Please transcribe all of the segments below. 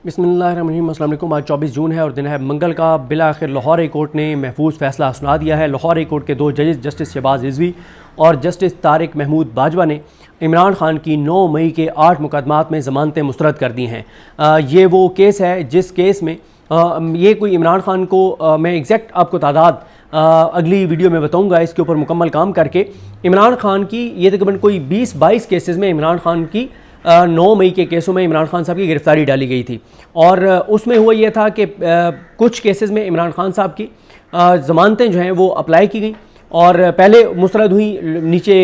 बिस्मिल्लाहिर्रहमानिर्रहीम। अस्सलाम वालेकुम। आज 24 जून है और दिन है मंगल का। बिला आखिर लाहौर हाई कोर्ट ने महफूज फैसला सुना दिया है। लाहौर हाई कोर्ट के दो जजेस जस्टिस शहबाज रिजवी और जस्टिस तारिक महमूद बाजवा ने इमरान खान की 9 मई के 8 मुकदमात में ज़मानतें मुस्तरद कर दी हैं। ये वो केस है जिस केस में ये कोई इमरान खान को मैं एग्जैक्ट आपको तादाद अगली वीडियो में बताऊंगा इसके ऊपर मुकम्मल काम करके। इमरान खान की ये तकरीबन कोई 20-22 केसेस में इमरान खान की 9 मई के केसों में इमरान खान साहब की गिरफ्तारी डाली गई थी और उसमें हुआ ये था कि कुछ केसेस में इमरान खान साहब की ज़मानतें जो हैं वो अप्लाई की गई और पहले मुस्तरद हुई नीचे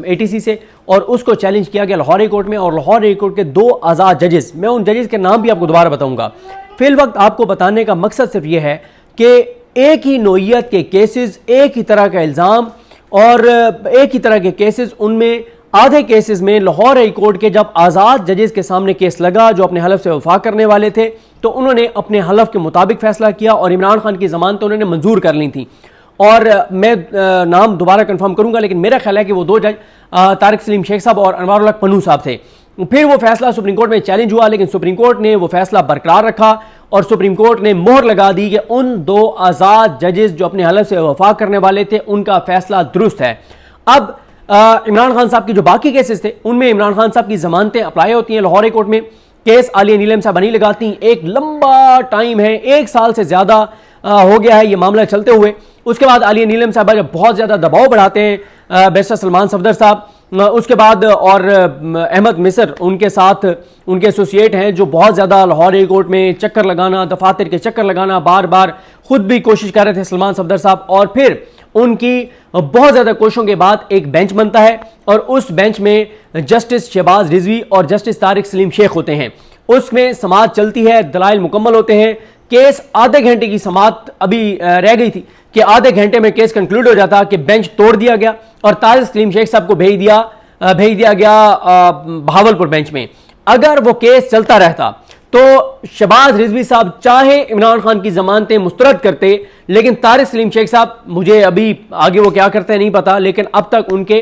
ATC से और उसको चैलेंज किया गया लाहौर हाई कोर्ट में। और लाहौर हाई कोर्ट के 2 आज़ाद जजेस, मैं उन जजेस के नाम भी आपको दोबारा बताऊंगा। फिल वक्त आपको बताने का मकसद सिर्फ ये है कि एक ही नोयत के केसेस, एक ही तरह का इल्ज़ाम और एक ही तरह के केसेस, उनमें आधे केसेस में लाहौर हाई कोर्ट के जब आज़ाद जजेस के सामने केस लगा जो अपने हलफ से वफा करने वाले थे तो उन्होंने अपने हलफ के मुताबिक फैसला किया और इमरान खान की ज़मानत उन्होंने मंजूर कर ली थी। और मैं नाम दोबारा कंफर्म करूंगा लेकिन मेरा ख्याल है कि वो 2 जज तारिक सलीम शेख साहब और अनवारुल हक पन्नू साहब थे। फिर वो फैसला सुप्रीम कोर्ट में चैलेंज हुआ लेकिन सुप्रीम कोर्ट ने वो फैसला बरकरार रखा और सुप्रीम कोर्ट ने मोहर लगा दी कि उन 2 आज़ाद जजेस जो अपने हलफ से वफा करने वाले थे उनका फैसला दुरुस्त है। अब इमरान खान साहब की जो बाकी केसेस थे उनमें इमरान खान साहब की जमानतें अप्लाई होती हैं लाहौर हाई कोर्ट में। केस आलिया नीलम साहब नहीं लगाती, एक लंबा टाइम है, 1 साल से ज़्यादा हो गया है ये मामला चलते हुए। उसके बाद आलिया नीलम साहब जब बहुत ज़्यादा दबाव बढ़ाते हैं बैरिस्टर सलमान सफदर साहब, उसके बाद और अहमद मिसर उनके साथ उनके एसोसिएट हैं जो बहुत ज़्यादा लाहौर हाई कोर्ट में चक्कर लगाना, दफातर के चक्कर लगाना, बार बार खुद भी कोशिश कर रहे थे सलमान सफदर साहब। और फिर उनकी बहुत ज़्यादा कोशिशों के बाद एक बेंच बनता है और उस बेंच में जस्टिस शहबाज रिजवी और जस्टिस तारिक सलीम शेख होते हैं। उसमें समाअत चलती है, दलाइल मुकम्मल होते हैं। केस आधे घंटे की समाअत अभी रह गई थी कि आधे घंटे में केस कंक्लूड हो जाता कि बेंच तोड़ दिया गया और तारिक सलीम शेख साहब को भेज दिया गया बहावलपुर बेंच में। अगर वो केस चलता रहता तो शहबाज रिजवी साहब चाहे इमरान खान की जमानतें मुस्तरद करते लेकिन तारिक सलीम शेख साहब, मुझे अभी आगे वो क्या करते हैं नहीं पता, लेकिन अब तक उनके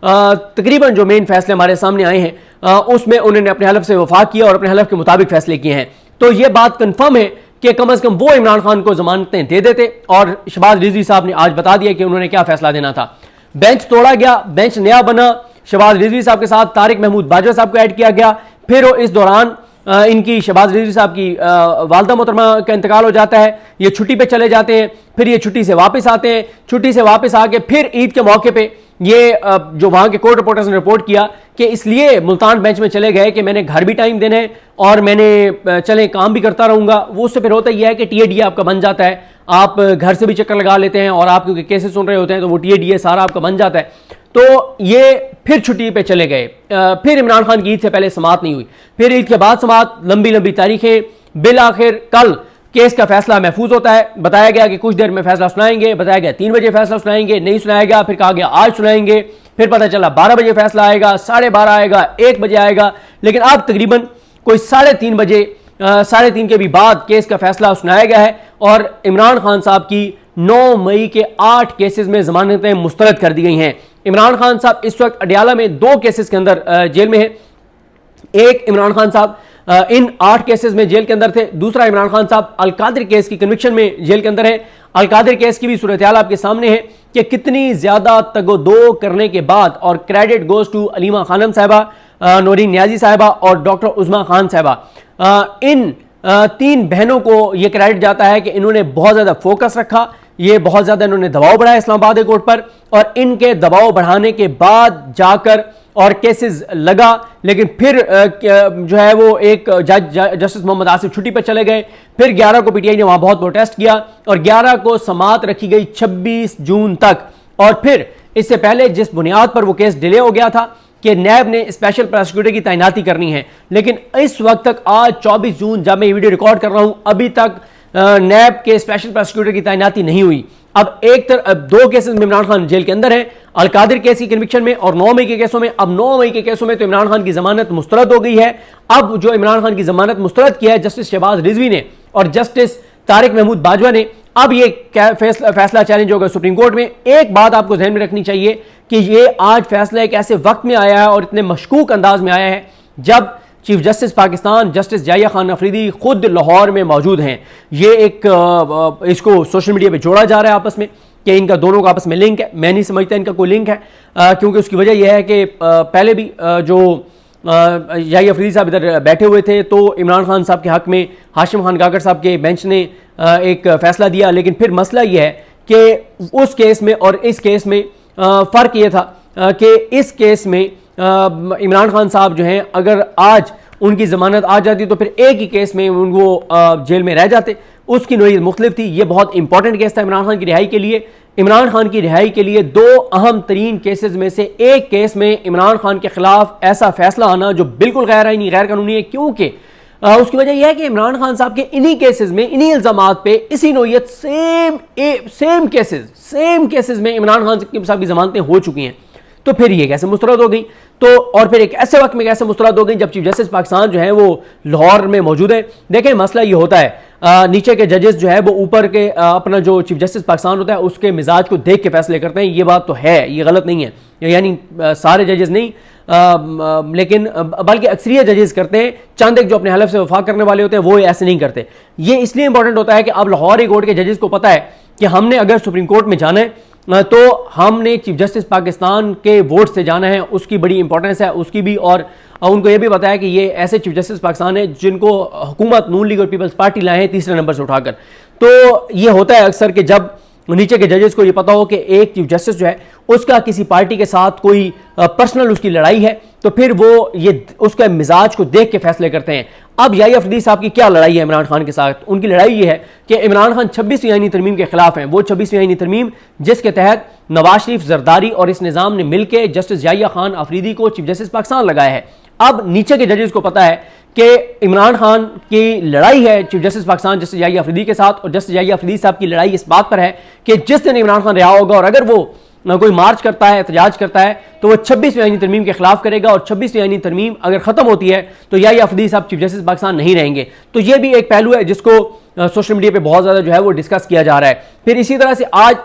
तकरीबन जो मेन फैसले हमारे सामने आए हैं उसमें उन्होंने अपने हलफ से वफा किया और अपने हलफ के मुताबिक फैसले किए हैं। तो ये बात कंफर्म है कि कम से कम वो इमरान खान को जमानतें दे देते और शहबाज रिजवी साहब ने आज बता दिया कि उन्होंने क्या फैसला देना था। बेंच तोड़ा गया, बेंच नया बना, शहबाज रिजवी साहब के साथ तारिक महमूद बाजवा साहब को ऐड किया गया। फिर इस दौरान इनकी शहबाज रिजवी साहब की वालदा मोहतरमा का इंतकाल हो जाता है, ये छुट्टी पे चले जाते हैं। फिर ये छुट्टी से वापस आते हैं, छुट्टी से वापस आके फिर ईद के मौके पे ये जो वहाँ के कोर्ट रिपोर्टर्स ने रिपोर्ट किया कि इसलिए मुल्तान बेंच में चले गए कि मैंने घर भी टाइम देना है और मैंने चले काम भी करता रहूँगा। वो उससे फिर होता यह है कि TADA आपका बन जाता है, आप घर से भी चक्कर लगा लेते हैं और आप क्योंकि केसेस सुन रहे होते हैं तो वो TADA सारा आपका बन जाता है। तो ये फिर छुट्टी पे चले गए। फिर इमरान खान की ईद से पहले समाअत नहीं हुई, फिर ईद के बाद समाअत, लंबी लंबी तारीखें। बिल आखिर कल केस का फैसला महफूज होता है। बताया गया कि कुछ देर में फैसला सुनाएंगे, बताया गया 3 बजे फैसला सुनाएंगे, नहीं सुनाया गया। फिर कहा गया आज सुनाएंगे, फिर पता चला 12 बजे फैसला आएगा, 12:30 आएगा, 1 बजे आएगा। लेकिन अब तकरीबन कोई 3:30 बजे, 3:30 के भी बाद केस का फैसला सुनाया गया है और इमरान खान साहब की 9 मई के 8 केसेस में जमानतें मुस्तरद कर दी गई हैं। इमरान खान साहब इस वक्त अडियाला में 2 केसेस के अंदर जेल में है। एक इमरान खान साहब इन 8 केसेस में जेल के अंदर थे, दूसरा इमरान खान साहब अलकादिर केस की कन्विक्शन में जेल के अंदर है। अलकादिर केस की भी सूरत हाल आपके सामने है कि कितनी ज्यादा तगोदो करने के बाद, और credit goes to Alima Khanam Sahiba, Naureen Niazi साहिबा और डॉक्टर उज़मा खान साहिबा, इन 3 बहनों को यह क्रेडिट जाता है कि इन्होंने बहुत ज्यादा फोकस रखा, ये बहुत ज्यादा इन्होंने दबाव बढ़ाया इस्लामाबाद कोर्ट पर और इनके दबाव बढ़ाने के बाद जाकर और केसेस लगा। लेकिन फिर जो है वो एक जज जस्टिस मोहम्मद आसिफ छुट्टी पर चले गए। फिर 11 को PTI ने वहां बहुत प्रोटेस्ट किया और 11 को समाअत रखी गई 26 जून तक। और फिर इससे पहले जिस बुनियाद पर वो केस डिले हो गया था कि नैब ने स्पेशल प्रोसिक्यूटर की तैनाती करनी है, लेकिन इस वक्त तक आज 24 जून जब मैं ये वीडियो रिकॉर्ड कर रहा हूं अभी तक नैब के स्पेशल प्रोसिक्यूटर की तैनाती नहीं हुई। अब 2 केसेस में इमरान खान जेल के अंदर है, अलकादिर केस की कन्विक्शन में और 9 मई के केसों में। अब 9 मई के केसों में तो इमरान खान की जमानत मुस्तरद हो गई है। अब जो इमरान खान की जमानत मुस्तरद किया है जस्टिस शहबाज रिजवी ने और जस्टिस तारिक महमूद बाजवा ने, अब ये फैसला चैलेंज होगा सुप्रीम कोर्ट में। एक बात आपको ध्यान में रखनी चाहिए कि ये आज फैसला एक ऐसे वक्त में आया है और इतने मशकूक अंदाज में आया है जब chief justice Pakistan justice Yahya Khan Afridi खुद लाहौर में मौजूद हैं। ये एक इसको सोशल मीडिया पे जोड़ा जा रहा है आपस में कि इनका दोनों का आपस में लिंक है। मैं नहीं समझता इनका कोई लिंक है, क्योंकि उसकी वजह यह है कि पहले भी जो जाहिया अफरीदी साहब इधर बैठे हुए थे तो इमरान खान साहब के हक में हाशिम खान काकर साहब के बेंच ने एक फैसला दिया, लेकिन फिर मसला यह है कि उस केस में और इस केस में फ़र्क ये था कि इस केस में इमरान खान साहब जो हैं अगर आज उनकी ज़मानत आ जाती तो फिर एक ही केस में उनको जेल में रह जाते, उसकी नोयत मुख्तलिफ थी। ये बहुत इंपॉर्टेंट केस था इमरान खान की रिहाई के लिए। इमरान खान की रिहाई के लिए दो अहम तरीन केसेस में से एक केस में इमरान खान के खिलाफ ऐसा फैसला आना जो बिल्कुल गैर आईनी गैर कानूनी है, क्योंकि उसकी वजह यह है कि इमरान खान साहब के इन्हीं केसेस में, इन्हीं इल्जामात पे, इसी नोयत सेम केसेस में इमरान खान साहब की जमानतें हो चुकी हैं। तो फिर ये कैसे मुस्तरद हो गई, तो और फिर एक ऐसे वक्त में कैसे मुस्तरद हो गई जब चीफ जस्टिस पाकिस्तान जो है वो लाहौर में मौजूद है। देखें मसला ये होता है, नीचे के जजेस जो है वो ऊपर के अपना जो चीफ जस्टिस पाकिस्तान होता है उसके मिजाज को देख के फैसले करते हैं। ये बात तो है, ये गलत नहीं है, यानी सारे जजेस नहीं लेकिन बल्कि अक्सरियत जजेस करते हैं। चंद एक जो अपने हलफ से वफा करने वाले होते हैं वो ऐसे नहीं करते। ये इसलिए इंपॉर्टेंट होता है कि अब लाहौर हाई कोर्ट के जजेस को पता है कि हमने अगर सुप्रीम कोर्ट में जाना है तो हमने चीफ जस्टिस पाकिस्तान के वोट से जाना है, उसकी बड़ी इंपॉर्टेंस है उसकी भी। और उनको यह भी पता है कि ये ऐसे चीफ जस्टिस पाकिस्तान है जिनको हुकूमत नून लीग और पीपल्स पार्टी लाए हैं तीसरे नंबर से उठाकर। तो ये होता है अक्सर कि जब नीचे के जजेस को ये पता हो कि एक चीफ जस्टिस जो है उसका किसी पार्टी के साथ कोई पर्सनल उसकी लड़ाई है तो फिर वो ये उसका मिजाज को देख के फैसले करते हैं। अब जाहिया अफरीदी साहब की क्या लड़ाई है इमरान खान के साथ? उनकी लड़ाई ये है कि इमरान खान 26वीं आईनी तरमीम के खिलाफ हैं। वो 26वीं आईनी तरमीम जिसके तहत नवाज शरीफ, जरदारी और इस निज़ाम ने मिलकर जस्टिस जाहिया खान अफरीदी को चीफ जस्टिस पाकिस्तान लगाया है। अब नीचे के जजेस को पता है कि इमरान खान की लड़ाई है chief justice Pakistan justice Yahya Afridi के साथ, और जस्टिस जाहिया अफरीदी साहब की लड़ाई इस बात पर है कि जिस दिन इमरान खान रिहा होगा और अगर वो कोई मार्च करता है, एहतजाज करता है तो वो 26वीं आईनी तरमीम के खिलाफ करेगा, और 26वीं आईनी तरमीम अगर खत्म होती है तो जाहिया अफरीदी साहब चीफ जस्टिस पाकिस्तान नहीं रहेंगे। तो ये भी एक पहलू है जिसको सोशल मीडिया पे बहुत ज्यादा जो है वो डिस्कस किया जा रहा है। फिर इसी तरह से आज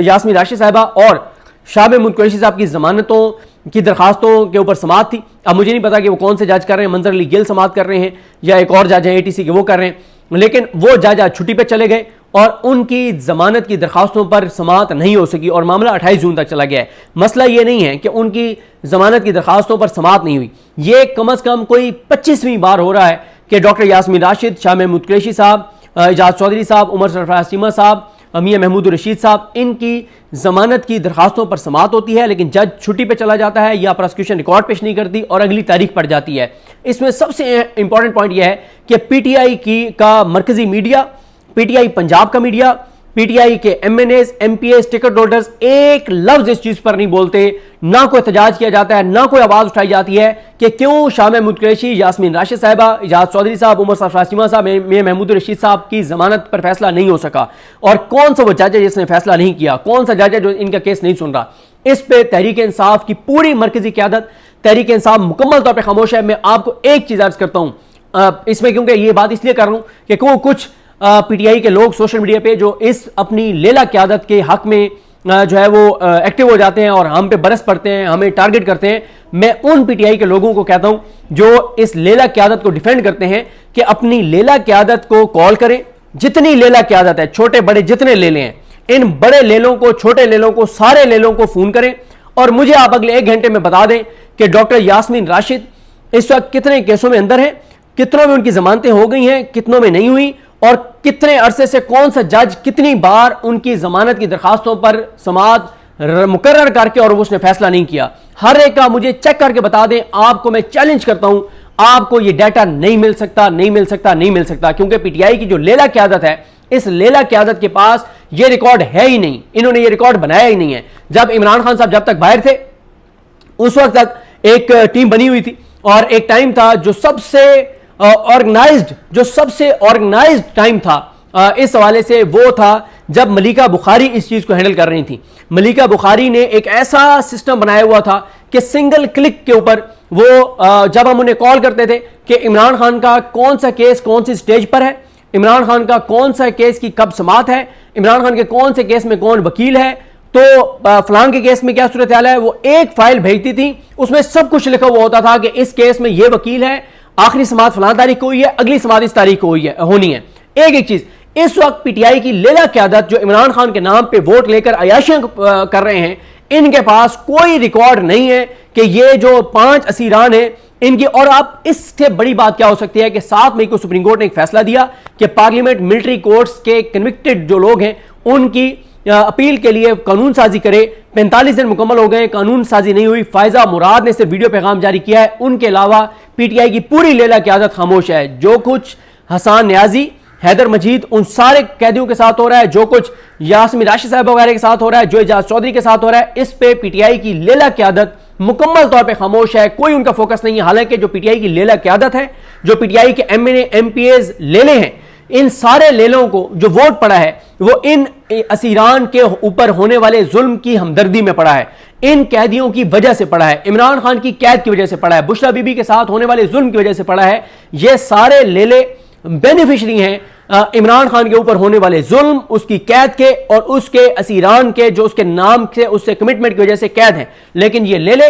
यास्मीन राशिद साहिबा और शाह महमूद कुरैशी साहब की जमानतों की दरखास्तों के ऊपर समाअत थी। अब मुझे नहीं पता कि वो कौन से जज कर रहे हैं, मंजर अली गिल समाअत कर रहे हैं या एक और जज हैं ATC के वो कर रहे हैं, लेकिन वो जज आज छुट्टी पे चले गए और उनकी जमानत की दरखास्तों पर समाअत नहीं हो सकी और मामला 28 जून तक चला गया है। मसला ये नहीं है कि उनकी जमानत की दरखास्तों पर समाअत नहीं हुई, ये कम से कम कोई 25वीं बार हो रहा है कि डॉक्टर यास्मीन राशिद, शाह महमूद कुरैशी साहब, एजाज चौधरी साहब, उमर सरफराज चीमा साहब, मियां महमूद रशीद साहब, इनकी जमानत की दरखास्तों पर समाअत होती है लेकिन जज छुट्टी पे चला जाता है या प्रोसिक्यूशन रिकॉर्ड पेश नहीं करती और अगली तारीख पड़ जाती है। इसमें सबसे इंपॉर्टेंट पॉइंट यह है कि PTI का मरकजी मीडिया, PTI पंजाब का मीडिया, PTI के MNAs, MPAs, टिकट होल्डर्स एक लफ्ज इस चीज पर नहीं बोलते, ना कोई एहतजाज किया जाता है, ना कोई आवाज उठाई जाती है कि क्यों शाह महमूद कुरैशी, यास्मीन राशिद साहिबा, एजाज चौधरी साहब, उमर सरफराज चीमा साहब, मियां महमूद रशीद साहब की जमानत पर फैसला नहीं हो सका, और कौन सा वो जज है जिसने फैसला नहीं किया, कौन सा जज है जो इनका केस नहीं सुन रहा। इस पे तहरीक इंसाफ की पूरी मरकजी क़यादत, तहरीक इंसाफ मुकम्मल तौर पर खामोश है। मैं आपको एक चीज अर्ज करता हूं इसमें, क्योंकि ये बात इसलिए कर रहा हूं कि कुछ PTI के लोग सोशल मीडिया पे जो इस अपनी लेला क़यादत के हक में जो है वो एक्टिव हो जाते हैं और हम पे बरस पड़ते हैं, हमें टारगेट करते हैं। मैं उन PTI के लोगों को कहता हूं जो इस लेला क़यादत को डिफेंड करते हैं कि अपनी लेला क़यादत को कॉल करें, जितनी लेला क़यादत है, छोटे बड़े जितने लेले हैं, इन बड़े लेलों को, छोटे लेलों को, सारे लेलों को फोन करें और मुझे आप अगले 1 घंटे में बता दें कि डॉक्टर यास्मीन राशिद इस वक्त कितने केसों में अंदर है, कितनों में उनकी जमानतें हो गई हैं, कितनों में नहीं हुई, और कितने अरसे से कौन सा जज कितनी बार उनकी जमानत की दरखास्तों पर समाअत मुकर्रर करके और उसने फैसला नहीं किया। हर एक का मुझे चेक करके बता दें। आपको मैं चैलेंज करता हूं, आपको ये डाटा नहीं मिल सकता, नहीं मिल सकता, नहीं मिल सकता, क्योंकि PTI की जो लेला क़यादत है, इस लेला क़यादत के पास ये रिकॉर्ड है ही नहीं, इन्होंने ये रिकॉर्ड बनाया ही नहीं है। जब इमरान खान साहब जब तक बाहर थे उस वक्त तक एक टीम बनी हुई थी और एक टाइम था जो सबसे ऑर्गेनाइज्ड टाइम था इस हवाले से, वो था जब मलिका बुखारी इस चीज को हैंडल कर रही थी। मलिका बुखारी ने एक ऐसा सिस्टम बनाया हुआ था कि सिंगल क्लिक के ऊपर वो जब हम उन्हें कॉल करते थे कि इमरान खान का कौन सा केस कौन सी स्टेज पर है, इमरान खान का कौन सा केस की कब समाअत है, इमरान खान के कौन से केस में कौन वकील है, तो फलां के केस में क्या सूरत हाल है, वो एक फाइल भेजती थी, उसमें सब कुछ लिखा हुआ होता था कि इस केस में ये वकील है, आखिरी समाअत फलां तारीख को हुई है, अगली समाअत इस तारीख को होनी है। एक एक चीज इस वक्त पीटीआई की लेला क़यादत जो इमरान खान के नाम पे वोट लेकर अयाशियां कर रहे हैं, इनके पास कोई रिकॉर्ड नहीं है कि ये जो 5 असीरान हैं इनकी, और आप इससे बड़ी बात क्या हो सकती है कि 7 मई को सुप्रीम कोर्ट ने एक फैसला दिया कि पार्लियामेंट मिलिट्री कोर्ट्स के कन्विक्टेड जो लोग हैं उनकी अपील के लिए कानून साजी करे। 45 दिन मुकम्मल हो गए, कानून साजी नहीं हुई। फायजा मुराद ने सिर्फ वीडियो पैगाम जारी किया है, उनके अलावा पीटीआई की पूरी लेला क़यादत खामोश है। जो कुछ हसन न्याजी, हैदर मजीद, उन सारे कैदियों के साथ हो रहा है, जो कुछ यास्मीन राशिद साहब वगैरह के साथ हो रहा है, जो एजाज चौधरी के साथ हो रहा है, इस पे पीटीआई की लेला क़यादत मुकम्मल तौर पे खामोश है, कोई उनका फोकस नहीं है। हालांकि जो पीटीआई की लेला क़यादत है, जो पीटीआई के एमएनए एमपीएज लेले हैं, इन सारे लेलों को जो वोट पड़ा है वो इन असीरान के ऊपर होने वाले जुल्म की हमदर्दी में पड़ा है, इन कैदियों की वजह से पड़ा है, इमरान खान की कैद की वजह से पड़ा है, बुशरा बीबी के साथ होने वाले जुल्म की वजह से पड़ा है। ये सारे लेले बेनिफिशरी हैं इमरान खान के ऊपर होने वाले जुल्म, उसकी कैद के और उसके असीरान के जो उसके नाम से, उससे कमिटमेंट की वजह से कैद हैं। लेकिन ये लेले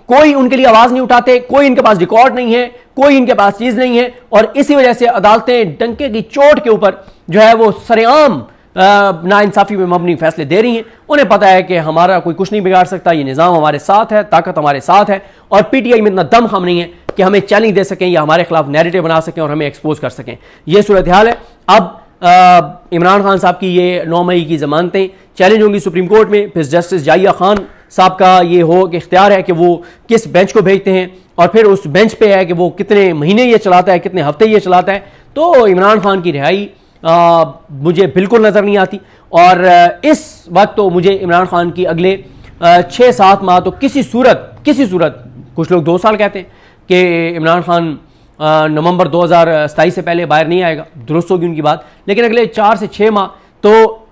कोई उनके लिए आवाज नहीं उठाते, कोई इनके पास रिकॉर्ड नहीं है, कोई इनके पास चीज नहीं है, और इसी वजह से अदालतें डंके की चोट के ऊपर जो है वो सरेआम नाइंसाफी में मबनी फैसले दे रही हैं। उन्हें पता है कि हमारा कोई कुछ नहीं बिगाड़ सकता, ये निज़ाम हमारे साथ है, ताकत हमारे साथ है, और पीटीआई में इतना दम खम नहीं है कि हमें चैलेंज दे सकें या हमारे खिलाफ नैरेटिव बना सकें और हमें एक्सपोज कर सकें। यह सूरत हाल है। अब इमरान खान साहब की ये 9 मई की जमानतें चैलेंज होंगी सुप्रीम कोर्ट में। फिर जस्टिस जाहिया खान साहब का ये हो कि इख्तियार है कि वो किस बेंच को भेजते हैं, और फिर उस बेंच पे है कि वो कितने महीने ये चलाता है, कितने हफ्ते ये चलाता है। तो इमरान खान की रिहाई मुझे बिल्कुल नज़र नहीं आती, और इस वक्त तो मुझे इमरान खान की अगले 6-7 माह तो किसी सूरत, कुछ लोग 2 साल कहते हैं कि इमरान खान नवंबर 2027 से पहले बाहर नहीं आएगा, दुरुस्त होगी उनकी बात, लेकिन अगले 4 से 6 माह तो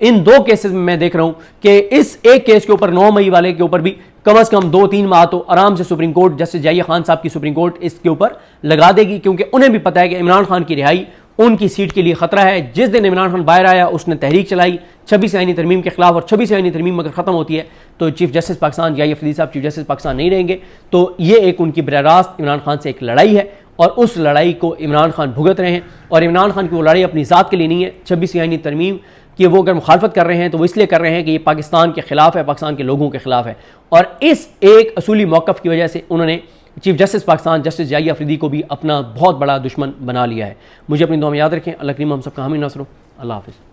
इन 2 केसेस में मैं देख रहा हूं कि इस एक केस के ऊपर 9 मई वाले के ऊपर भी कम से कम 2-3 माह तो आराम से supreme court, justice Yahya Khan साहब की सुप्रीम कोर्ट इसके ऊपर लगा देगी, क्योंकि उन्हें भी पता है कि इमरान खान की रिहाई उनकी सीट के लिए खतरा है। जिस दिन इमरान खान बाहर आया उसने तहरीक चलाई 26 आईनी तरमीम के खिलाफ, और 26 आईनी तरमीम अगर खत्म होती है तो चीफ जस्टिस पाकिस्तान या अफरीदी साहब चीफ जस्टिस पाकिस्तान नहीं रहेंगे। तो ये एक उनकी बराह रास्त इमरान खान से एक लड़ाई है, और उस लड़ाई को इमरान खान भुगत रहे हैं। और इमरान खान की वो लड़ाई अपनी ज़ात के लिए नहीं है, 26 आईनी तरमीम कि वो अगर मुखालफत कर रहे हैं तो वो इसलिए कर रहे हैं कि ये पाकिस्तान के खिलाफ है, पाकिस्तान के लोगों के खिलाफ है। और इस एक असूली मौक़िफ़ की वजह से उन्होंने chief justice Pakistan justice Yahya Afridi को भी अपना बहुत बड़ा दुश्मन बना लिया है। मुझे अपनी दुआ में याद रखें। अल्लाह करीम हम सबका हामी नासर हो। अल्लाह हाफ़िज़।